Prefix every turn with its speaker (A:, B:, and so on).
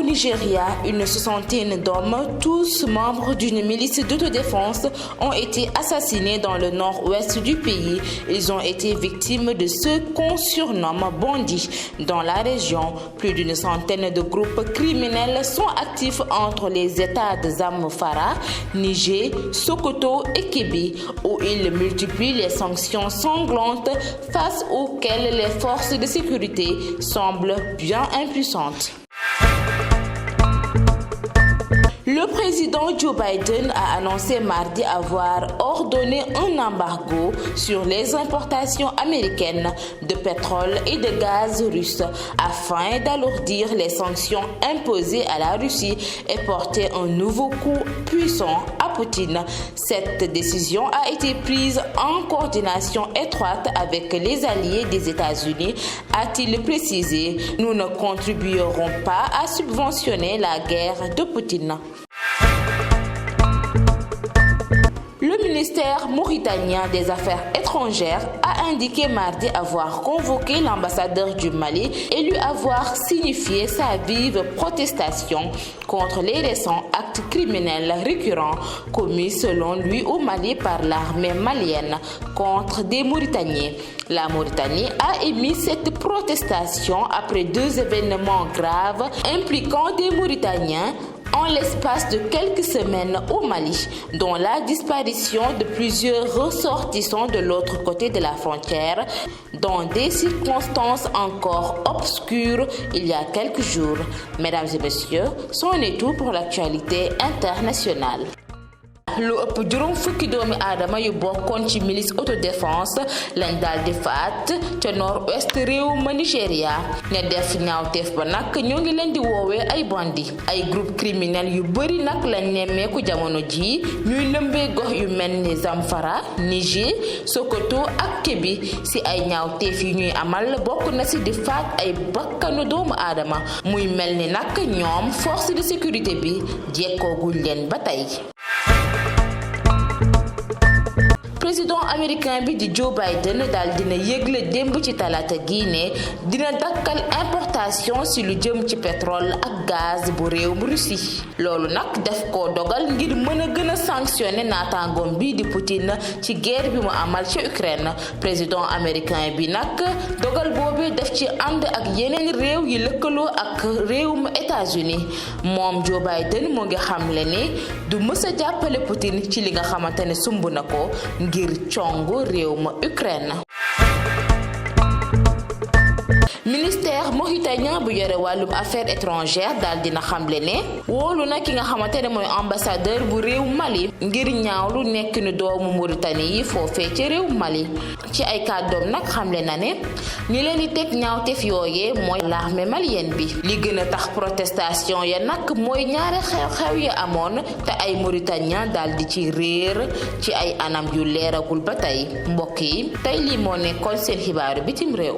A: Au Nigeria, une soixantaine d'hommes, tous membres d'une milice d'autodéfense, ont été assassinés dans le nord-ouest du pays. Ils ont été victimes de ce qu'on surnomme bandits. Dans la région, plus d'une centaine de groupes criminels sont actifs entre les États de Zamfara, Niger, Sokoto et Kebbi, où ils multiplient les sanctions sanglantes face auxquelles les forces de sécurité semblent bien impuissantes. Le président Joe Biden a annoncé mardi avoir ordonné un embargo sur les importations américaines de pétrole et de gaz russe afin d'alourdir les sanctions imposées à la Russie et porter un nouveau coup puissant à Poutine. Cette décision a été prise en coordination étroite avec les alliés des États-Unis, a-t-il précisé. Nous ne contribuerons pas à subventionner la guerre de Poutine. Le ministère mauritanien des Affaires étrangères a indiqué mardi avoir convoqué l'ambassadeur du Mali et lui avoir signifié sa vive protestation contre les récents actes criminels récurrents commis selon lui au Mali par l'armée malienne contre des Mauritaniens. La Mauritanie a émis cette protestation après 2 événements graves impliquant des Mauritaniens en l'espace de quelques semaines au Mali, dont la disparition de plusieurs ressortissants de l'autre côté de la frontière, dans des circonstances encore obscures il y a quelques jours. Mesdames et messieurs, c'en est tout pour l'actualité internationale. lu ëpp juróom fukki doomi aadama yu bokkoon ci milice autodéfense lañ daal di faat ca nord-ouest réew ma Nigeria ne def ñaawteef ba nag ñoo ngi leen di woowee ay bandi ay groupe criminel yu bëri nag lañ nemmeeku jamono ji ñuy lëmbee gox yu mel ni Zamfara, Niger, Sokoto ak Kebbi si ay ñaawteef yu ñuy amal bokk na si di faat ay bakkanu doomu aadama muy mel ni nag ñoom force de sécurité bi jekkooguñ leen ba tey. Président américain bi di Joe Biden daal dina yëgle démb ci talaata gii ne dina dakkal importation si lu jëm ci pétrole ak gaz bu réew mu Russie loolu nag daf ko dogal ngir mën a gën a sanctionné naataangoom bi di Poutine ci guerre bi mu amal ci Ukraine. Président américain bi nag dogal boobu daf ci ànd ak yeneen réew yi lëkkaloo ak réewum États-Unis moom Joe Biden moo ngi xamle ni du mës a jàppale Poutine ci li nga xamante ne sumb na ko ngir congu réew ma Ukraine. Ministère mauritanien bu yore wàllum affaires étrangères daal dina xamle ne wóolu na ki nga xamante ne mooy ambassadeur bu réew Mali ngir ñaawlu nekkinu doomu Mauritanie yi foofee ci réew Mali ci ay kàddoom nag xamle na ne ñi leen di teg ñaawteef yooyee mooy l'armée malienne bi li gën a tax protestation ya nag mooy ñaari xew-xew yi amoon te ay Mauritaniens daal di ci réer ci ay anam yu leeragul ba tey mbokk yi tey lii moo nekkoon seen xibaaru bitim réew.